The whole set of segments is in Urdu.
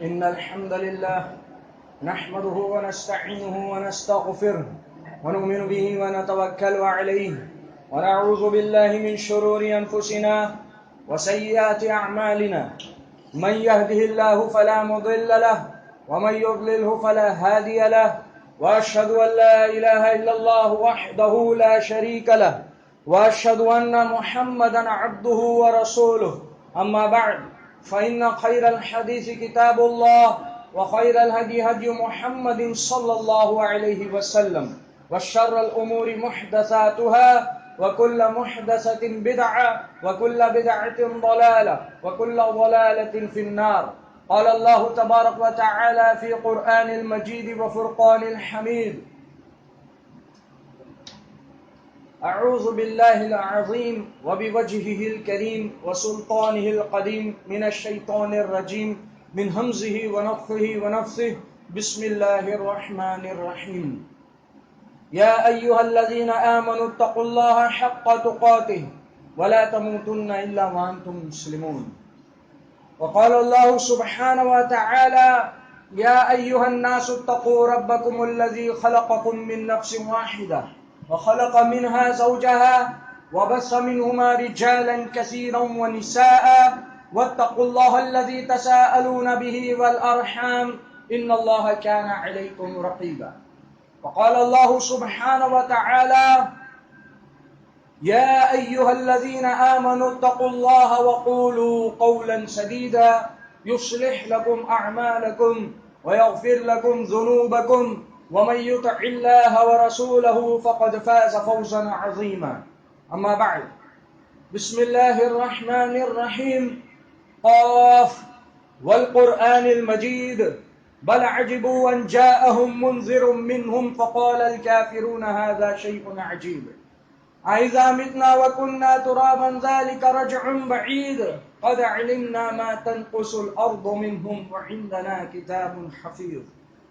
إن الحمد لله نحمده ونستعينه ونستغفره ونؤمن به ونتوكل عليه ونعوذ بالله من شرور أنفسنا وسيئات أعمالنا. من يهده الله فلا مضل له ومن يضلله فلا هادي له، وأشهد أن لا إله إلا الله وحده لا شريك له، وأشهد أن محمدا عبده ورسوله. أما بعد، فإن خير الحديث كتاب الله، وخير الهدي هدي محمد صلى الله عليه وسلم، وشر الأمور محدثاتها، وكل محدثة بدعة، وكل بدعة ضلالة، وكل ضلالة في النار. قال الله تبارك وتعالى في قرآن المجيد وفرقان الحميد: أعوذ بالله العظيم وبوجهه الكريم وسلطانه القديم من الشيطان الرجيم من همزه ونفخه ونفثه. بسم الله الرحمن الرحيم. يا أيها الذين آمنوا اتقوا الله حق تقاته ولا تموتن إلا وأنتم مسلمون. وقال الله سبحانه وتعالى: يا أيها الناس اتقوا ربكم الذي خلقكم من نفس واحدة وخلق منها زوجها وبث منهما رجالا كثيرا ونساء واتقوا الله الذي تساءلون به والأرحام إن الله كان عليكم رقيبا. وقال الله سبحانه وتعالى: يا أيها الذين آمنوا اتقوا الله وقولوا قولا سديدا يصلح لكم أعمالكم ويغفر لكم ذنوبكم ومن يطع الله ورسوله فقد فاز فوزا عظيما. أما بعد، بسم الله الرحمن الرحيم. قاف والقرآن المجيد بل عجبوا أن جاءهم منذر منهم فقال الكافرون هذا شيء عجيب. أإذا متنا وكنا ترابا ذلك رجع بعيد قد علمنا ما تنقص الأرض منهم وعندنا كتاب حفيظ.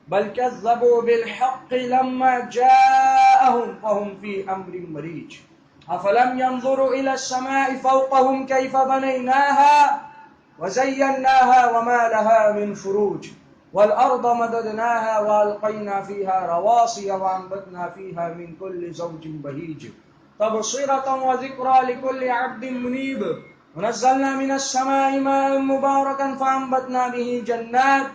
بل كذبوا بالحق لما جاءهم فهم في أمر مريج. أفلم ينظروا إلى السماء فوقهم كيف بنيناها وزيناها وما لها من فروج. والأرض مددناها وألقينا فيها رواسي وأنبتنا فيها من كل زوج بهيج تبصرة وذكرى لكل عبد منيب. ونزلنا من السماء ماء مباركا فأنبتنا به جنات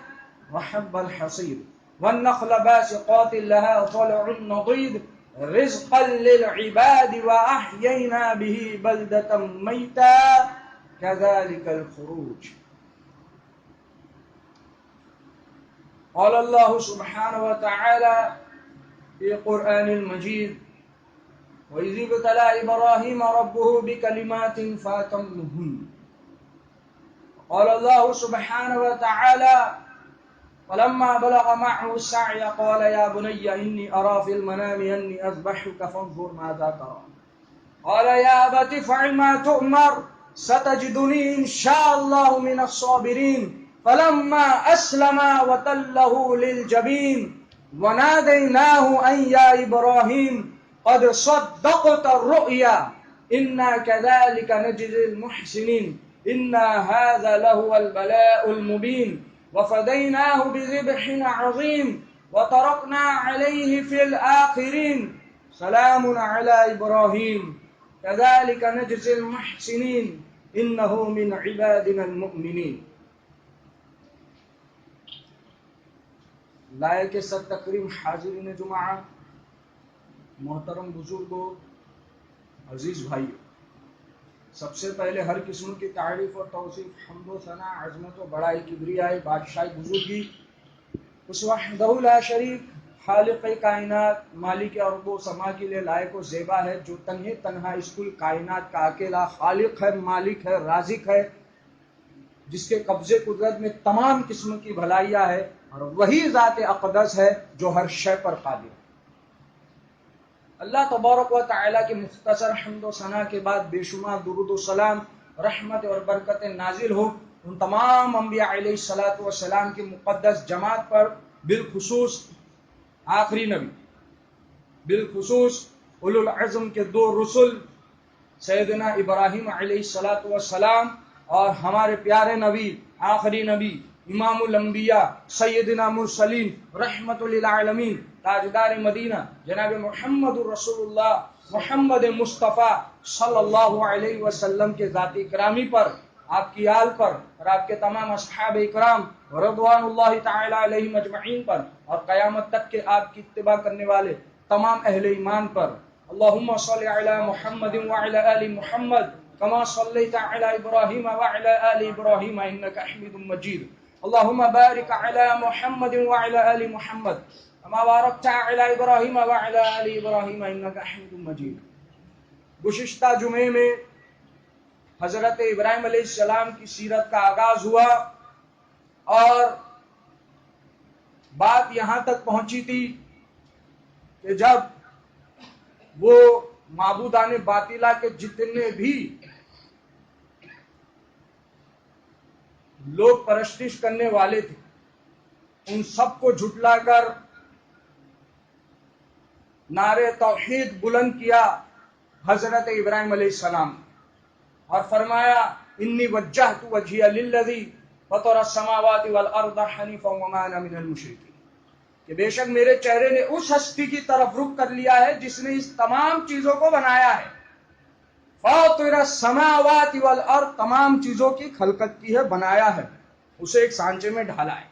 وحب الحصيد والنخل باسقات لها طلع نضيد رزقا للعباد وأحيينا به بلدة ميتا كذلك الخروج. قال الله سبحانه وتعالى في قرآن المجيد: وإذ ابتلى إبراهيم ربه بكلمات فأتمهن. قال الله سبحانه وتعالى: فلما بلغ معه السعي قال يا بني إني أرى في المنام أني أذبحك فانظر ماذا ترى. قال يا أبت افعل ما تؤمر ستجدني إن شاء الله من الصابرين. فلما أسلما وتله للجبين وناديناه أن يا إبراهيم قد صدقت الرؤيا إنا كذلك نجزي المحسنين إن هذا لهو البلاء المبين. وفديناه بذبح عظيم وتركنا عليه في الآخرين سلام على إبراهيم كذلك نجزي المحسنين إنه من عبادنا المؤمنين. لائق صد تکریم حاضرین جمعہ، محترم بزرگوں، عزیز بھائیو، سب سے پہلے ہر قسم کی تعریف اور توصیف، حمد و ثنا، عظمت و بڑائی، کبریائی، بادشاہی، بزرگی اس وحدہ لا شریک خالق کائنات، مالک ارض و سما کے لیے لائق و زیبا ہے، جو تنہا اس کل کائنات کا اکیلا خالق ہے، مالک ہے، رازق ہے، جس کے قبضے قدرت میں تمام قسم کی بھلائیاں ہے، اور وہی ذات اقدس ہے جو ہر شے پر قادر ہے۔ اللہ تبارک و تعالیٰ کی مختصر حمد و ثنا کے بعد بے شمار درود و سلام، رحمت اور برکت نازل ہو ان تمام انبیاء علیہ الصلوۃ والسلام کی مقدس جماعت پر، بالخصوص آخری نبی، بالخصوص اولو العزم کے دو رسل سیدنا ابراہیم علیہ الصلوۃ والسلام اور ہمارے پیارے نبی، آخری نبی امام الانبیاء سیدنا مرسلین رحمت للعالمین تاجدار مدینہ جناب محمد رسول اللہ محمد مصطفیٰ صلی اللہ علیہ وسلم کے ذاتی کرامی پر، آپ کی آل پر اور آپ کے تمام اصحاب اکرام رضوان اللہ تعالی علیہم اجمعین پر اور قیامت تک کے آپ کی اتباع کرنے والے تمام اہل ایمان پر۔ اللہم صلی علی محمد وعلی آل محمد کما صلیت علی ابراہیم وعلی آل ابراہیم انک حمید مجید۔ اللہم بارک علی محمد وعلی آل محمد کما بارکت علی ابراہیم وعلی آل ابراہیم انک حمید مجید۔ گزشتہ جمعے میں حضرت ابراہیم علیہ السلام کی سیرت کا آغاز ہوا اور بات یہاں تک پہنچی تھی کہ جب وہ معبودان باطلہ کے جتنے بھی لوگ پرستش کرنے والے تھے ان سب کو جھٹلا کر نعرے توحید بلند کیا حضرت ابراہیم علیہ السلام، اور فرمایا انی وجہت وجہی للذی فطر السماوات والارض حنیفا وما انا من المشرکین، کہ بے شک میرے چہرے نے اس ہستی کی طرف رخ کر لیا ہے جس نے اس تمام چیزوں کو بنایا ہے۔ فاطر السماوات والارض، تمام چیزوں کی خلقت کی ہے، بنایا ہے، اسے ایک سانچے میں ڈھالا ہے۔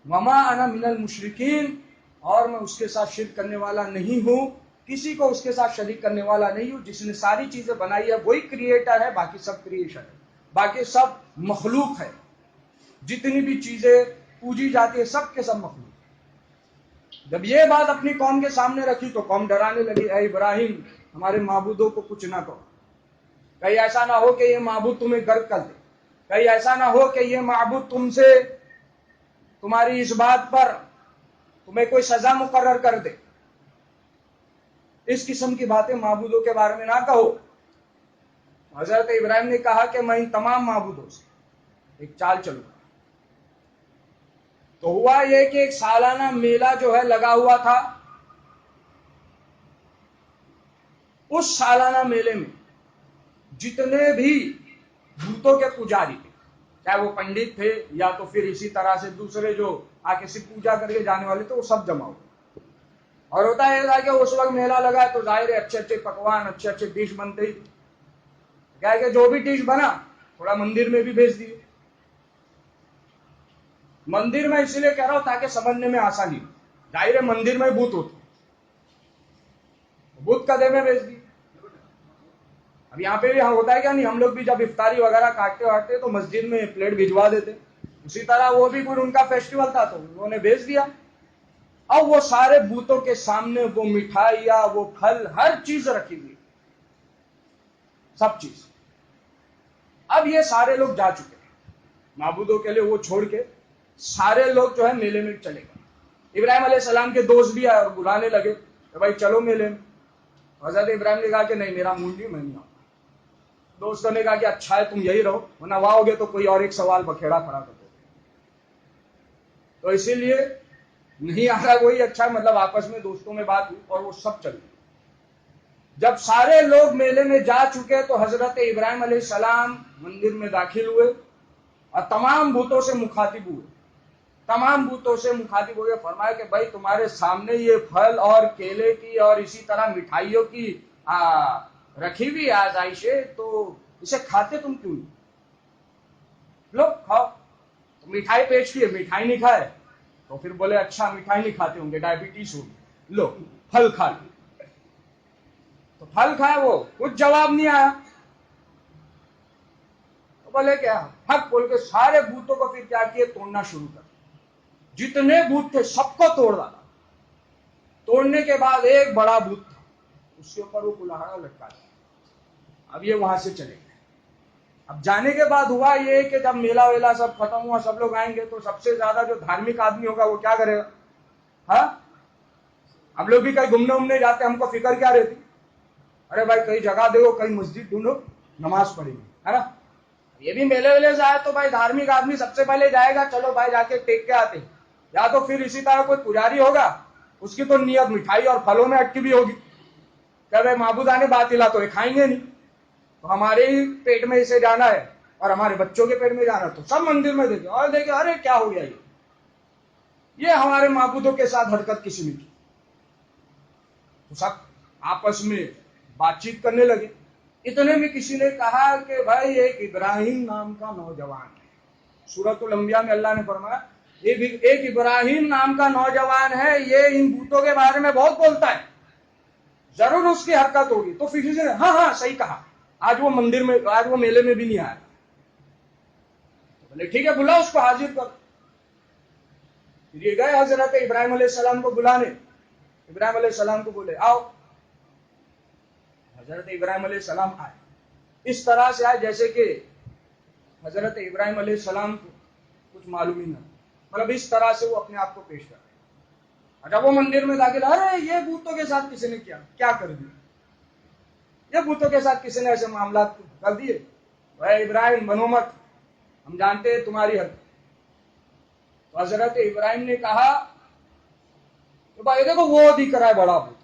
وما انا من المشرکین، اور میں اس کے ساتھ شرک کرنے والا نہیں ہوں، کسی کو اس کے ساتھ شریک کرنے والا نہیں ہوں۔ جس نے ساری چیزیں بنائی ہے وہی کریٹر ہے، باقی سب کریشن ہے، باقی سب مخلوق ہے۔ جتنی بھی چیزیں پوجی جاتی ہے سب کے سب مخلوق۔ جب یہ بات اپنی قوم کے سامنے رکھی تو قوم ڈرانے لگی، اے ابراہیم ہمارے معبودوں کو کچھ نہ کہو، کہیں ایسا نہ ہو کہ یہ معبود تمہیں غرق کر دے، کہیں ایسا نہ ہو کہ یہ معبود تم سے تمہاری اس بات پر تمہیں کوئی سزا مقرر کر دے۔ اس قسم کی باتیں معبودوں کے بارے میں نہ کہو۔ حضرت ابراہیم نے کہا کہ میں ان تمام معبودوں سے ایک چال چلوں گا۔ تو ہوا یہ کہ ایک سالانہ میلہ جو ہے لگا ہوا تھا، اس سالانہ میلے میں جتنے بھی بھوتوں کے پجاری تھے، چاہے وہ پنڈت تھے یا تو پھر اسی طرح سے دوسرے جو آ کے صرف پوجا کر کے جانے والے تھے، وہ سب جمع ہوئے۔ اور ہوتا یہ تھا کہ اس وقت میلہ لگا تو ظاہر ہے اچھے اچھے پکوان، اچھے اچھے ڈش بنتے ہی، کیا ہے کہ جو بھی ڈش بنا تھوڑا مندر میں بھی بھیج دیے۔ مندر میں اسی لیے کہہ رہا ہوں تاکہ سمجھنے میں آسانی ہو، ظاہر ہے مندر میں بت ہوتے، بت کدے میں بھیج دی۔ اب یہاں پہ بھی ہوتا ہے کیا نہیں، ہم لوگ بھی جب افطاری وغیرہ کاٹتے واٹتے تو مسجد میں پلیٹ بھجوا دیتے، اسی طرح وہ بھی کوئی ان کا فیسٹیول تھا تو انہوں نے بھیج دیا۔ اب وہ سارے بوتوں کے سامنے وہ مٹھائیاں، وہ پھل، ہر چیز رکھی ہوئی، سب چیز۔ اب یہ سارے لوگ جا چکے ہیں معبودوں کے لیے وہ چھوڑ کے، سارے لوگ جو ہے میلے میں چلے گئے۔ ابراہیم علیہ السلام کے دوست بھی آئے اور بلانے لگے کہ بھائی چلو میلے میں۔ حضرت ابراہیم نے کہا کہ نہیں، میرا موڈ نہیں، میں نہیں آؤں۔ دوستوں نے کہا کہ اچھا ہے تم یہی رہو، ورنہ واؤ گے تو کوئی اور ایک سوال بکھیڑا کھڑا کر دو گے، تو اسی لیے نہیں آ رہا وہی اچھا ہے۔ مطلب آپس میں دوستوں میں بات ہوئی اور وہ سب چل گئے۔ جب سارے لوگ میلے میں جا چکے تو حضرت ابراہیم علیہ السلام مندر میں داخل ہوئے اور تمام بتوں سے مخاطب ہوئے، تمام بتوں سے مخاطب ہوئے، فرمایا کہ بھائی تمہارے سامنے یہ پھل اور کیلے کی اور اسی طرح مٹھائیوں کی رکھی ہوئی آزائشیں، تو اسے کھاتے تم کیوں نہیں؟ لو کھاؤ۔ تو مٹھائی پیش کی، مٹھائی نہیں کھائے تو پھر بولے اچھا مٹھائی نہیں کھاتے ہوں گے، ڈائبٹیز ہوگی، لو پھل کھا لو۔ تو پھل کھائے، وہ کچھ جواب نہیں آیا۔ تو بولے کیا حق بول کے سارے بوتوں کو پھر کیا کیے، توڑنا شروع کر، جتنے بوت تھے سب کو توڑ ڈالا۔ توڑنے کے بعد ایک بڑا بت تھا، اس کے اوپر وہ کلہاڑا لٹکا دیا۔ اب یہ وہاں سے چلے گئے۔ اب جانے کے بعد ہوا یہ کہ جب میلہ ویلا سب ختم ہوا، سب لوگ آئیں گے تو سب سے زیادہ جو دھارمک آدمی ہوگا وہ کیا کرے گا؟ ہاں، ہم لوگ بھی کہیں گھومنے ومنے جاتے، ہم کو فکر کیا رہتی، ارے بھائی کئی جگہ دیکھو، کئی مسجد ڈھونڈو، نماز پڑھیں گے، ہے نا۔ یہ بھی میلے ویلے سے آئے تو بھائی دھارمک آدمی سب سے پہلے جائے گا، چلو بھائی جا کے ٹیک کے آتے، یا تو پھر اسی طرح کوئی پجاری ہوگا، اس کی تو نیت مٹھائی اور پھلوں میں اٹکی بھی ہوگی کہ بھائی معبودان باطلہ تو یہ کھائیں گے نہیں، تو ہمارے ہی پیٹ میں اسے جانا ہے اور ہمارے بچوں کے پیٹ میں جانا تو سب مندر میں دیکھے اور دیکھے ارے کیا ہو گیا یہ ہمارے معبودوں کے ساتھ حرکت کسی نے کی. تو سب آپس میں بات چیت کرنے لگے. اتنے میں کسی نے کہا کہ بھائی ایک ابراہیم نام کا نوجوان ہے. سورۃ الانبیاء میں اللہ نے فرمایا ایک ابراہیم نام کا نوجوان ہے, یہ ان بتوں کے بارے میں بہت بولتا ہے, ضرور اس کی حرکت ہوگی. تو پھر کسی نے ہاں صحیح کہا, آج وہ مندر میں, آج وہ میلے میں بھی نہیں آیا. بولے ٹھیک ہے بلا اس کو حاضر کر. پھر یہ گئے حضرت ابراہیم علیہ السلام کو بلانے. ابراہیم علیہ السلام کو بولے آؤ. حضرت ابراہیم علیہ السلام آئے. اس طرح سے آئے جیسے کہ حضرت ابراہیم علیہ السلام کو کچھ معلوم ہی نہ, مطلب اس طرح سے وہ اپنے آپ کو پیش کر رہے. اچھا وہ مندر میں داخل, ارے یہ بتوں کے ساتھ کسی نے کیا کر دیا, یہ بتوں کے ساتھ کسی نے ایسے معاملات کر دیے. بھائی ابراہیم بنو مت, ہم جانتے ہیں تمہاری حرکت. تو حضرت ابراہیم نے کہا کہ بھائی دیکھو وہ دکھ رہا ہے بڑا بت,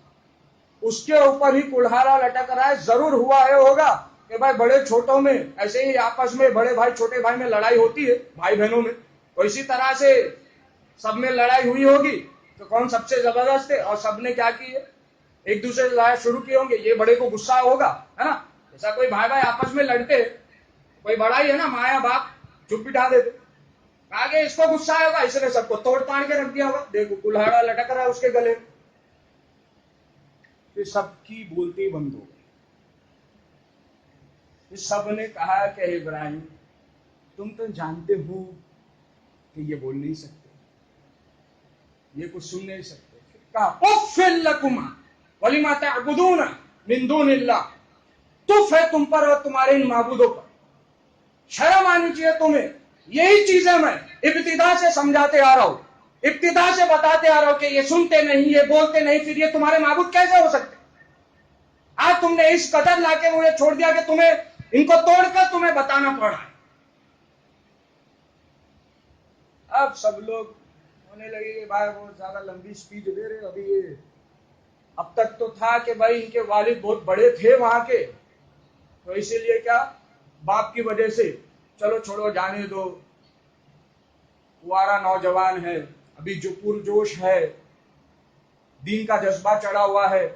اس کے اوپر ہی کلہاڑا لٹک رہا ہے, ضرور ہوا ہے ہوگا کہ بھائی بڑے چھوٹوں میں ایسے ہی آپس میں بڑے بھائی چھوٹے بھائی میں لڑائی ہوتی ہے بھائی بہنوں میں, تو اسی طرح سے سب میں لڑائی ہوئی ہوگی. تو کون سب سے زبردست ہے, اور سب نے کیا کی ہے, ایک دوسرے سے لڑائی شروع کی ہوں گے. یہ بڑے کو غصہ ہوگا ہے نا, جیسا کوئی بھائی بھائی آپس میں لڑتے, کوئی بڑا ہی ہے نا, ماں یا باپ چپ بٹھا دیتے, آگے اس کو غصہ ہوگا, اس نے سب کو توڑ تاڑ کے رکھ دیا ہوگا. دیکھو کلہاڑا لٹک رہا ہے اس کے گلے. پھر سب کی بولتی بند ہو گئی. پھر سب نے کہا کہ ابراہیم تم تو جانتے ہو کہ یہ بول نہیں سکتے, یہ کچھ سن نہیں سکتے. کہا اف لکما ولما تعبدون من دون اللہ, تف ہے تم پر اور تمہارے ان معبودوں پر, شرم آنی چاہیے تمہیں. یہی چیزیں میں ابتدا سے سمجھاتے آ رہا ہوں, ابتدا سے بتاتے آ رہا ہوں کہ یہ سنتے نہیں, یہ بولتے نہیں, پھر یہ تمہارے معبود کیسے ہو سکتے. آج تم نے اس قدر لا کے مجھے چھوڑ دیا کہ تمہیں ان کو توڑ کر تمہیں بتانا پڑا ہے. اب سب لوگ ہونے لگے کہ بھائی بہت زیادہ لمبی اسپیچ دے رہے. ابھی یہ اب تک تو تھا کہ بھائی ان کے والد بہت بڑے تھے وہاں کے, تو اسی لیے کیا باپ کی وجہ سے چلو چھوڑو جانے دو, کنوارا نوجوان ہے ابھی جو پرجوش ہے, دین کا جذبہ چڑھا ہوا ہے,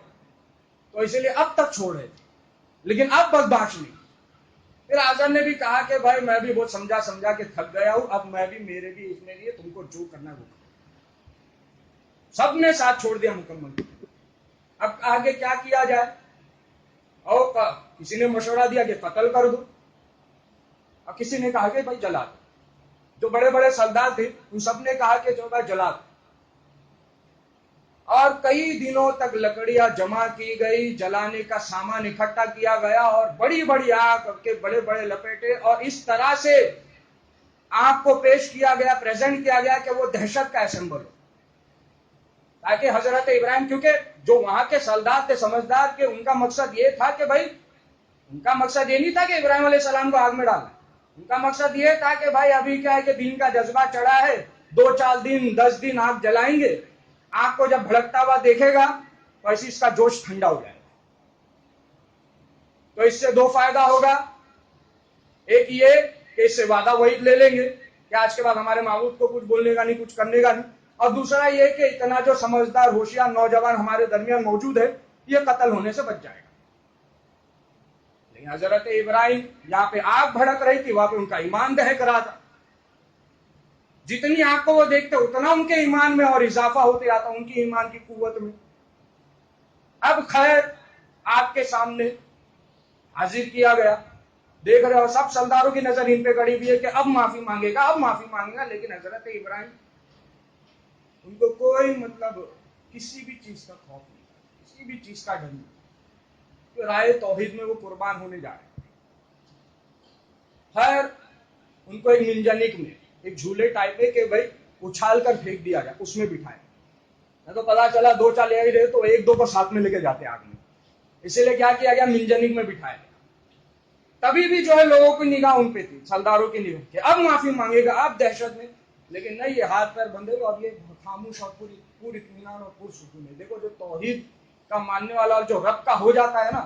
تو اسی لیے اب تک چھوڑ رہے تھے. لیکن اب برداشت نہیں. پھر آزم نے بھی کہا کہ بھائی میں بھی بہت سمجھا کے تھک گیا ہوں, اب میں بھی میرے بھی اس لیے تم کو جو کرنا ہے وہ کرو. سب نے ساتھ چھوڑ دیا مکمل. اب آگے کیا کیا جائے, اور کسی نے مشورہ دیا کہ قتل کر دو, اور کسی نے کہا کہ بھائی جلا دو. جو بڑے بڑے سردار تھے ان سب نے کہا کہ جو بھائی جلا دو. اور کئی دنوں تک لکڑیاں جمع کی گئی, جلانے کا سامان اکٹھا کیا گیا, اور بڑی بڑی آگ کے بڑے بڑے لپیٹے, اور اس طرح سے آگ کو پیش کیا گیا, پریزنٹ کیا گیا کہ وہ دہشت کا سمبل ہو. تاکہ حضرت ابراہیم, کیونکہ جو وہاں کے سردار تھے سمجھدار, کہ ان کا مقصد یہ تھا کہ بھائی, ان کا مقصد یہ نہیں تھا کہ ابراہیم علیہ السلام کو آگ میں ڈالنا. ان کا مقصد یہ تھا کہ بھائی ابھی کیا ہے کہ دین کا جذبہ چڑھا ہے, 2-4 دن 10 دن آگ جلائیں گے, آگ کو جب بھڑکتا ہوا دیکھے گا تو ایسے اس کا جوش ٹھنڈا ہو جائے گا. تو اس سے 2 فائدہ ہوگا. ایک یہ کہ اس سے وعدہ وعید لے لیں گے کہ آج کے بعد ہمارے معبود کو کچھ بولنے کا نہیں, کچھ کرنے کا نہیں. اور دوسرا یہ کہ اتنا جو سمجھدار ہوشیار نوجوان ہمارے درمیان موجود ہے, یہ قتل ہونے سے بچ جائے گا. لیکن حضرت ابراہیم یہاں پہ آگ بھڑک رہی تھی, وہاں پہ ان کا ایمان دہک رہا تھا. جتنی آگ کو وہ دیکھتے اتنا ان کے ایمان میں اور اضافہ ہوتے آتا, ان کی ایمان کی قوت میں. اب خیر آگ کے سامنے حاضر کیا گیا. دیکھ رہے ہو سب سرداروں کی نظر ان پہ گڑی ہوئی ہے کہ اب معافی مانگے گا, اب معافی مانگے گا. لیکن حضرت ابراہیم, ان کو کوئی مطلب کسی بھی چیز کا خوف نہیں, کسی بھی چیز کا ڈر نہیں. رائے توحید میں وہ قربان ہونے جا رہے ہیں. خیر ان کو ایک منجنک میں, ایک جھولے ٹائپ ہے کہ بھائی اچھال کر پھینک دیا جائے, اس میں بٹھائے. نہ تو پتا چلا 2-4 لے ہی رہے تو 1-2 کو ساتھ میں لے کے جاتے آگ میں. اسی لیے کیا کیا گیا, منجنک میں بٹھایا. تبھی بھی جو ہے لوگوں کی نگاہ ان پہ تھی, سرداروں کی نگاہ کہ اب معافی مانگے گا, اب دہشت میں. لیکن نہیں, یہ ہاتھ پیر بندھے تو اب یہ خاموش اور پور اطمینان اور پرسکون ہے. دیکھو جو توحید کا ماننے والا جو رب کا ہو جاتا ہے نا,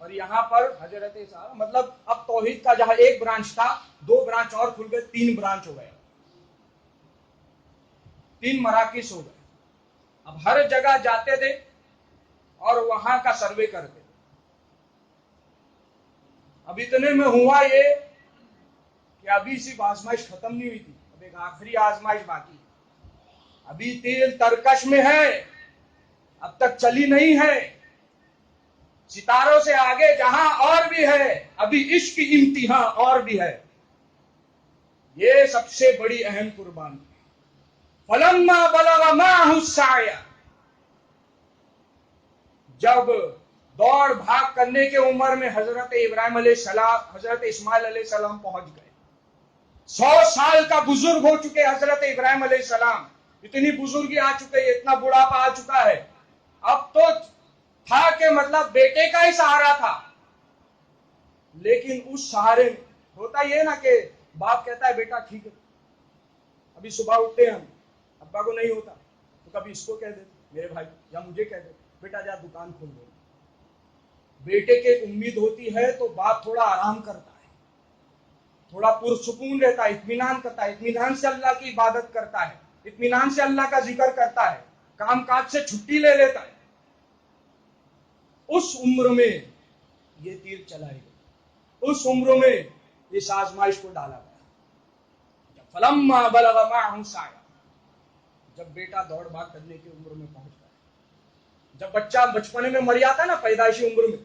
اور یہاں پر حضرت مطلب اب توحید کا جہاں ایک برانچ تھا 2 برانچ اور کھل گئے، 3 برانچ ہو گئے، 3 مراکز ہو گئے. اب ہر جگہ جاتے تھے اور وہاں کا سروے کرتے. اب اتنے میں ہوا یہ کہ ابھی صرف آزمائش ختم نہیں ہوئی تھی، اب ایک آخری آزمائش باقی. ابھی تیل ترکش میں ہے، اب تک چلی نہیں ہے، ستاروں سے آگے جہاں اور بھی ہے، ابھی عشق کی امتحان اور بھی ہے. یہ سب سے بڑی اہم قربانی. فلما بلغ معه السعي، جب دوڑ بھاگ کرنے کے عمر میں حضرت ابراہیم علیہ السلام حضرت اسماعیل علیہ السلام پہنچ گئے. 100 سال کا بزرگ ہو چکے حضرت ابراہیم علیہ السلام، اتنی بزرگی آ چکے، اتنا بڑھاپا آ چکا ہے. اب تو تھا کہ مطلب بیٹے کا ہی سہارا تھا، لیکن اس سہارے میں ہوتا یہ نا کہ باپ کہتا ہے بیٹا ٹھیک ہے، ابھی صبح اٹھتے ہیں ہم، ابا کو نہیں ہوتا تو کبھی اس کو کہہ دیتے میرے بھائی، یا مجھے کہہ دیتے بیٹا جا دکان کھول دو. بیٹے کے امید ہوتی ہے تو باپ تھوڑا آرام کرتا ہے، تھوڑا پرسکون رہتا ہے، اطمینان کرتا ہے، اطمینان سے اللہ کی عبادت کرتا ہے، اطمینان سے اللہ کا ذکر کرتا ہے، کام کاج سے چھٹی لے لیتا ہے. اس عمر میں یہ تیر چلائے گئے، اس عمر میں اس آزمائش کو ڈالا گیا. فلما بلغ معه السعي، جب بیٹا دوڑ بھاگ کرنے کی عمر میں پہنچ گیا. جب بچہ بچپنے میں مر جاتا ہے نا پیدائشی عمر میں،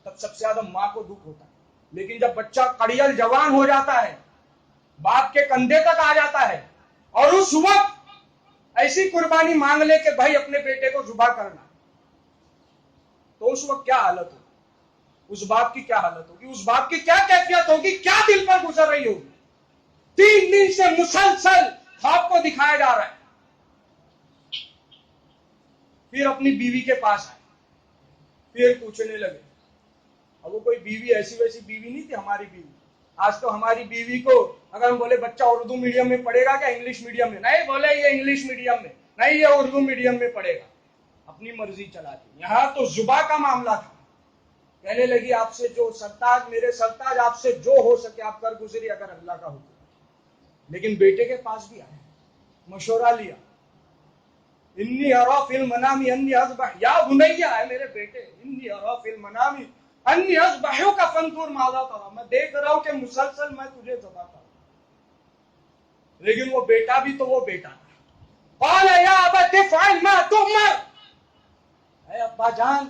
تب سب سے زیادہ ماں کو دکھ ہوتا ہے. لیکن جب بچہ کڑیل جوان ہو جاتا ہے، باپ کے کندھے تک آ جاتا ہے، اور اس وقت ایسی قربانی مانگ لے کہ بھائی اپنے بیٹے کو ذبح کرنا، تو اس وقت کیا حالت ہوگی؟ اس باپ کی کیا حالت ہوگی؟ اس باپ کی کیا کیفیت ہوگی؟ کیا دل پر گزر رہی ہوگی؟ 3 دن سے مسلسل خواب کو دکھایا جا رہا ہے. پھر اپنی بیوی کے پاس آئے، پھر پوچھنے لگے. اب وہ کوئی بیوی ایسی ویسی بیوی نہیں تھی ہماری بیوی. آج تو ہماری بیوی کو اگر ہم بولے بچہ اردو میڈیم میں پڑھے گا کیا انگلش میڈیم میں، نہیں بولے یہ انگلش میڈیم میں نہیں، یہ اردو میڈیم میں پڑھے گا، اپنی مرضی چلاتی. یہاں تو ذبح کا معاملہ تھا. کہنے لگی آپ سے جو سرتاج، میرے سرتاج آپ سے جو ہو سکے آپ کر گزری اگر اللہ کا حکم. لیکن بیٹے کے پاس بھی آئے، مشورہ لیا. انی ارا فی المنام انی اذبح، یا بنیا ہے میرے بیٹے، انی ارا فی المنام انی اذبحک فانظر ماذا ترى، میں دیکھ رہا ہوں کہ مسلسل میں تجھے ذبح کروں. لیکن وہ بیٹا بھی تو وہ بیٹا تھا. قال یا ابت افعل ما تؤمر، اے ابا جان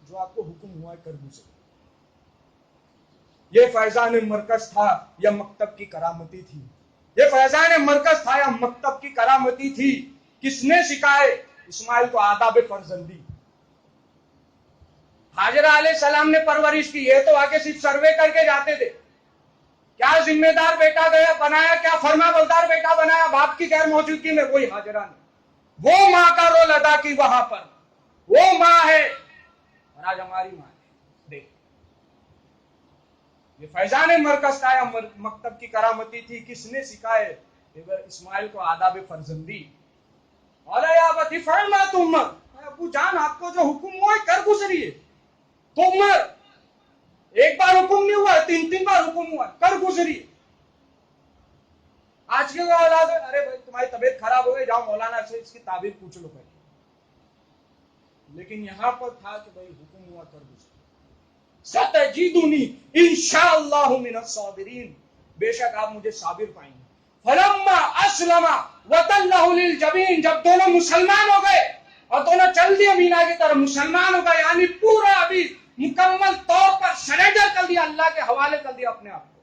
جو آپ کو حکم ہوا ہے کر گزرے. یہ فیضان مرکز تھا یا مکتب کی کرامتی تھی؟ یہ فیضان مرکز تھا یا مکتب کی کرامتی تھی؟ کس نے سکھائے اسماعیل کو آداب فرزندی؟ حاجرہ علیہ السلام نے پرورش کی. یہ تو آگے صرف سروے کر کے جاتے تھے. کیا ذمہ دار بیٹا گیا بنایا، کیا فرما بردار بیٹا بنایا باپ کی غیر موجودگی میں؟ وہی حاجرہ نے وہ ماں کا رول ادا کی وہاں پر. وہ ماں ہے اور آج ہماری ماں ہے. دیکھ یہ فیضان مرکز تھا یا مکتب کی کرامتی تھی؟ کس نے سکھائے اسماعیل کو آداب فرزندی؟ ابو جان آپ کو جو حکم ہوا ہے کر گزریے. تو عمر ایک بار حکم نہیں ہوا، 3 بار حکم ہوا، کر گزریے. آج کے اولاد ارے بھائی تمہاری طبیعت خراب ہو گئی، جاؤ مولانا سے اس کی تعبیر پوچھ لو پہلے. لیکن یہاں پر تھا کہ بھائی حکم ہوا کر گزریے. ستجدنی انشاءاللہ من الصابرین، بے شک آپ مجھے صابر پائیں گے. فلما اسلم وتلہ للجبین، جب دونوں مسلمان ہو گئے اور دونوں چل دیے مینا کی طرف، مسلمان ہو گئے، یعنی پورا ابھی مکمل طور پر سرنڈر کر دیا، اللہ کے حوالے کر دیا اپنے آپ کو.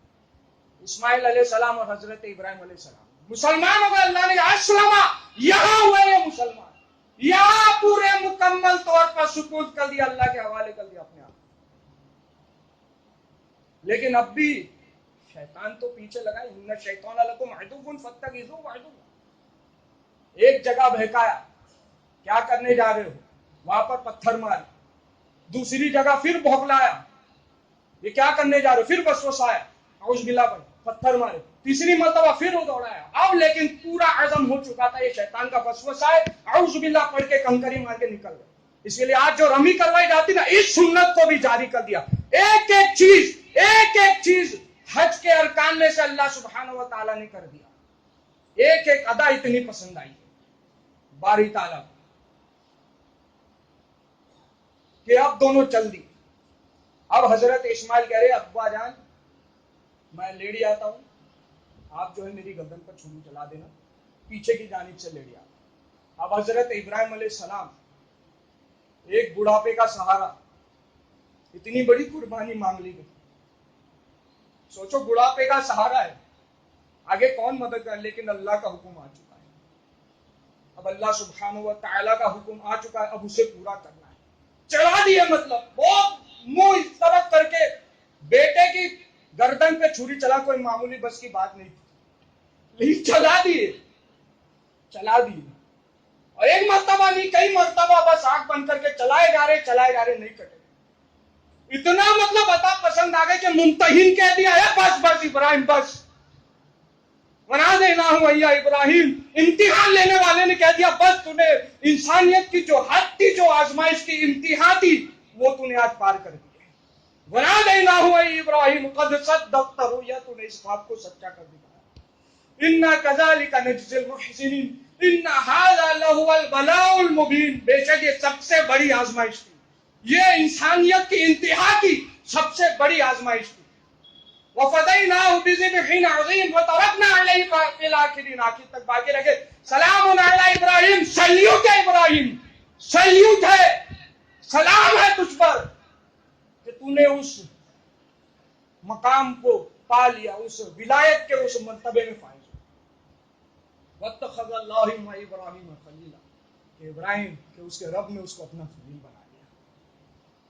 اسماعیل علیہ السلام اور حضرت ابراہیم علیہ السلام مسلمان ہو گئے. اللہ نے اسلم، یہاں ہوئے یہ مسلمان، یہاں پورے مکمل طور پر سپرد کر دیا، اللہ کے حوالے کر دیا اپنے آپ کو. لیکن اب بھی شیطان تو پیچھے لگا، ان الشیطان لکم عدو فاتخذوہ عدوا. ایک جگہ بہکایا، کیا کرنے جا رہے ہو؟ وہاں پر پتھر مارے. دوسری جگہ پھر بھوکلایا، یہ کیا کرنے جا رہے ہو؟ پھر وسوسہ آیا، اعوذ باللہ پڑھ، پتھر مارے. تیسری مرتبہ پھر وہ دوڑایا. اب لیکن پورا عزم ہو چکا تھا یہ شیطان کا وسوسہ ہے، اعوذ باللہ پڑھ کے کنکری مار کے نکل گئے. اس کے لیے آج جو رمی کروائی جاتی نا، اس سنت کو بھی جاری کر دیا. ایک ایک چیز حج کے ارکان میں سے اللہ سبحانہ و تعالیٰ نے کر دیا. ایک ایک ادا اتنی پسند آئی باری تعالیٰ کہ اب دونوں چل دی. اب حضرت اسماعیل کہہ رہے ابا جان میں لیڑی آتا ہوں، آپ جو ہے میری گردن پر چھری چلا دینا، پیچھے کی جانب سے لیڑی آتا. اب حضرت ابراہیم علیہ السلام ایک بڑھاپے کا سہارا، اتنی بڑی قربانی مانگ لی گئی. سوچو بڑھاپے کا سہارا ہے، آگے کون مدد کر، لیکن اللہ کا حکم آ چکا ہے. اب اللہ سبحانہ و تعالیٰ کا حکم آ چکا ہے، اب اسے پورا کرنا ہے. چلا دیے، مطلب وہ منہ اس طرف کر کے بیٹے کی گردن پہ چھری چلا، کوئی معمولی بس کی بات نہیں تھی، لیکن چلا دیے. اور ایک مرتبہ نہیں، کئی مرتبہ بس آنکھ بند کر کے چلائے جا رہے نہیں کٹے. اتنا مطلب عطا پسند آ گئے کہ منتہین کہہ دیا ہے بس ابراہیم بس. وَنَادَيْنَاهُ يَا ابراہیم، امتحان لینے والے نے کہہ دیا بس، تو نے انسانیت کی جو حد تھی، جو آزمائش کی انتہا تھی، وہ تو نے آج پار کر دی. وَنَادَيْنَاهُ يَا ابراہیم قَدْ صَدَّقْتَ الرُّؤْيَا، تو نے اس خواب کو سچا کر دیا. إِنَّا كَذَلِكَ نَجْزِي الْمُحْسِنِينَ إِنَّ هَذَا لَهُوَ الْبَلَاءُ الْمُبِينُ. بے شک یہ سب سے بڑی آزمائش تھی، یہ انسانیت کی انتہا کی سب سے بڑی آزمائش تھی. وَفَدَيْنَاهُ بِذِبْحٍ عَظِيمٍ وَتَرَكْنَا عَلَيْهِ فِي الْآخِرِينَ. آخر تک باقی رکھے. سلام علی ابراہیم، سلیوٹ ہے ابراہیم، سلیوٹ ہے، سلام ہے تجھ پر کہ تو نے اس مقام کو پا لیا، اس ولایت کے اس مرتبے میں فائز. وَاتَّخَذَ اللَّهُ مِنْ إِبْرَاهِيمَ خَلِيلًا، کہ ابراہیم کہ اس کے رب نے اس کو اپنا خلیل بنا لیا.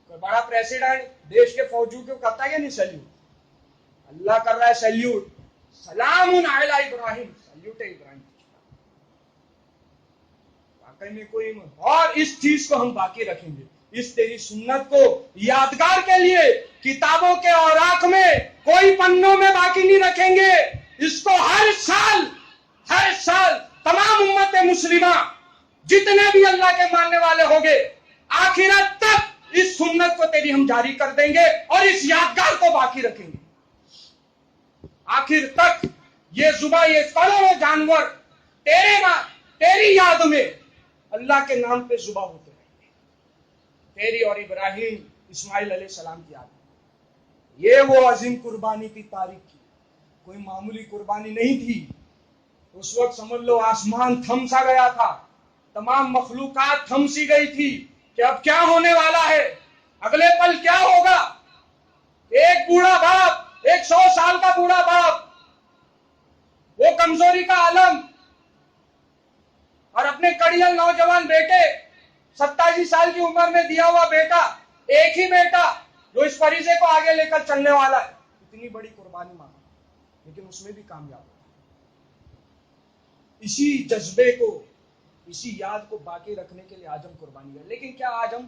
کوئی بڑا پریسیڈنٹ دیش کے فوجیوں کو کرتا ہے کہ نہیں سلیوٹ؟ اللہ کر رہا ہے سلیوٹ. سلام علی ابراہیم، سلیوٹ ہے ابراہیم. واقعی میں کوئی، اور اس چیز کو ہم باقی رکھیں گے، اس تیری سنت کو یادگار کے لیے کتابوں کے اوراق میں، کوئی پنوں میں باقی نہیں رکھیں گے. اس کو ہر سال تمام امت مسلمہ جتنے بھی اللہ کے ماننے والے ہوں گے، آخرت تک اس سنت کو تیری ہم جاری کر دیں گے اور اس یادگار کو باقی رکھیں گے. آخر تک یہ زبان، یہ کروڑوں جانور تیری یاد میں اللہ کے نام پہ ذبح ہوتے رہیں گے، تیری اور ابراہیم اسماعیل علیہ السلام کی یاد میں. یہ وہ عظیم قربانی کی تاریخ کی، کوئی معمولی قربانی نہیں تھی. اس وقت سمجھ لو آسمان تھم سا گیا تھا، تمام مخلوقات تھم سی گئی تھی کہ اب کیا ہونے والا ہے، اگلے پل کیا ہوگا. ایک بوڑھا باپ، 100 سال کا بوڑھا باپ، وہ کمزوری کا عالم، اور اپنے کڑیل نوجوان بیٹے، 87 سال کی عمر میں دیا ہوا بیٹا، ایک ہی بیٹا جو اس فریضے کو آگے لے کر چلنے والا ہے. اتنی بڑی قربانی مانگا، لیکن اس میں بھی کامیاب ہوا. اسی جذبے کو، اسی یاد کو باقی رکھنے کے لیے آج ہم قربانی کریں. لیکن کیا آج ہم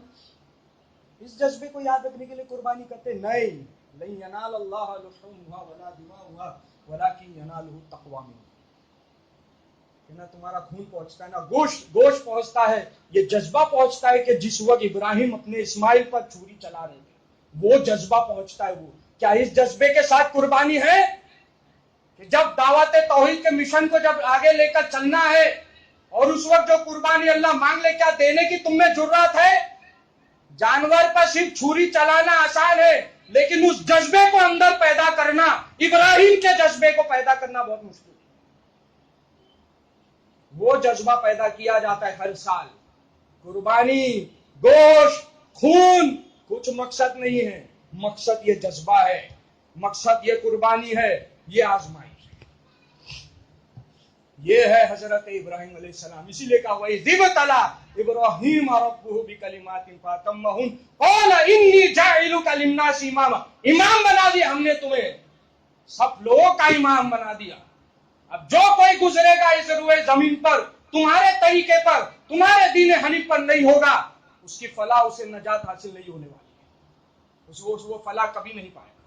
اس جذبے کو یاد رکھنے کے لیے قربانی کرتے؟ نہیں. لن ینال اللہ لحومها ولا دماؤها ولکن ینالہ التقوی منکم. کہ نہ تمہارا خون پہنچتا ہے، نہ گوشت پہنچتا ہے. یہ جذبہ پہنچتا ہے کہ جس وقت ابراہیم اپنے اسماعیل پر چھری چلا رہے تھے، وہ جذبہ پہنچتا ہے. وہ کیا اس جذبے کے ساتھ قربانی ہے کہ جب دعوت توحید کے مشن کو جب آگے لے کر چلنا ہے اور اس وقت جو قربانی اللہ مانگ لے، کیا دینے کی تم میں جرات ہے؟ جانور پر صرف چھری چلانا آسان ہے، لیکن اس جذبے کو اندر پیدا کرنا، ابراہیم کے جذبے کو پیدا کرنا بہت مشکل ہے. وہ جذبہ پیدا کیا جاتا ہے ہر سال. قربانی، گوشت، خون کچھ مقصد نہیں ہے، مقصد یہ جذبہ ہے، مقصد یہ قربانی ہے، یہ آزمائش ہے. یہ ہے حضرت ابراہیم علیہ السلام. اسی لیے کہا وَإِذِ ابْتَلَىٰ إِبْرَاهِيمَ رَبُّهُ بِكَلِمَاتٍ فَأَتَمَّهُنَّ قَالَ إِنِّي جَاعِلُكَ لِلنَّاسِ إِمَامًا. امام بنا دیا ہم نے تمہیں، سب لوگوں کا امام بنا دیا. اب جو کوئی گزرے گا اس روئے زمین پر تمہارے طریقے پر، تمہارے دین حنیف پر نہیں ہوگا، اس کی فلاح، اسے نجات حاصل نہیں ہونے والی ہے، وہ فلاح کبھی نہیں پائے گا.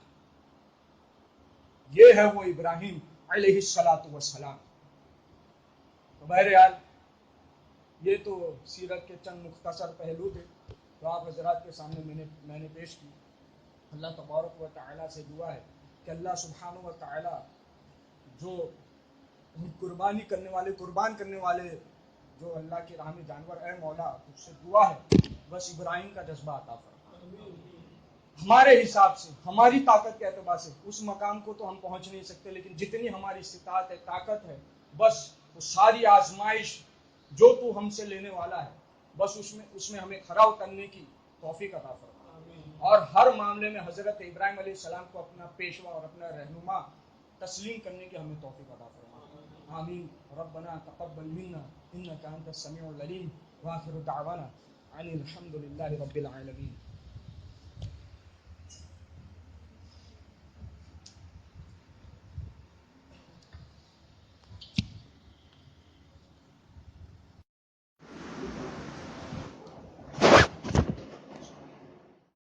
یہ ہے وہ ابراہیم علیہ السلام. تو بہرحال یہ تو سیرت کے چند مختصر پہلو تھے. تو آپ حضرات کے سامنے میں نے پیش کی. اللہ تبارک و تعالیٰ سے دعا ہے کہ اللہ سبحانہ و تعالیٰ جو قربان کرنے والے جو اللہ کی راہ میں جانور، اے مولا تجھ سے دعا ہے بس ابراہیم کا جذبہ عطا فرما. ہمارے حساب سے، ہماری طاقت کے اعتبار سے اس مقام کو تو ہم پہنچ نہیں سکتے، لیکن جتنی ہماری استطاعت ہے، طاقت ہے، بس وہ ساری آزمائش جو تو ہم سے لینے والا ہے بس اس میں ہمیں کھرا اترنے کی توفیق عطا فرما، اور ہر معاملے میں حضرت ابراہیم علیہ السلام کو اپنا پیشوا اور اپنا رہنما تسلیم کرنے کی ہمیں توفیق عطا فرما. آمین. ربنا تقبل منا انك انت السميع العليم واخر دعوانا ان الحمد لله رب العالمين.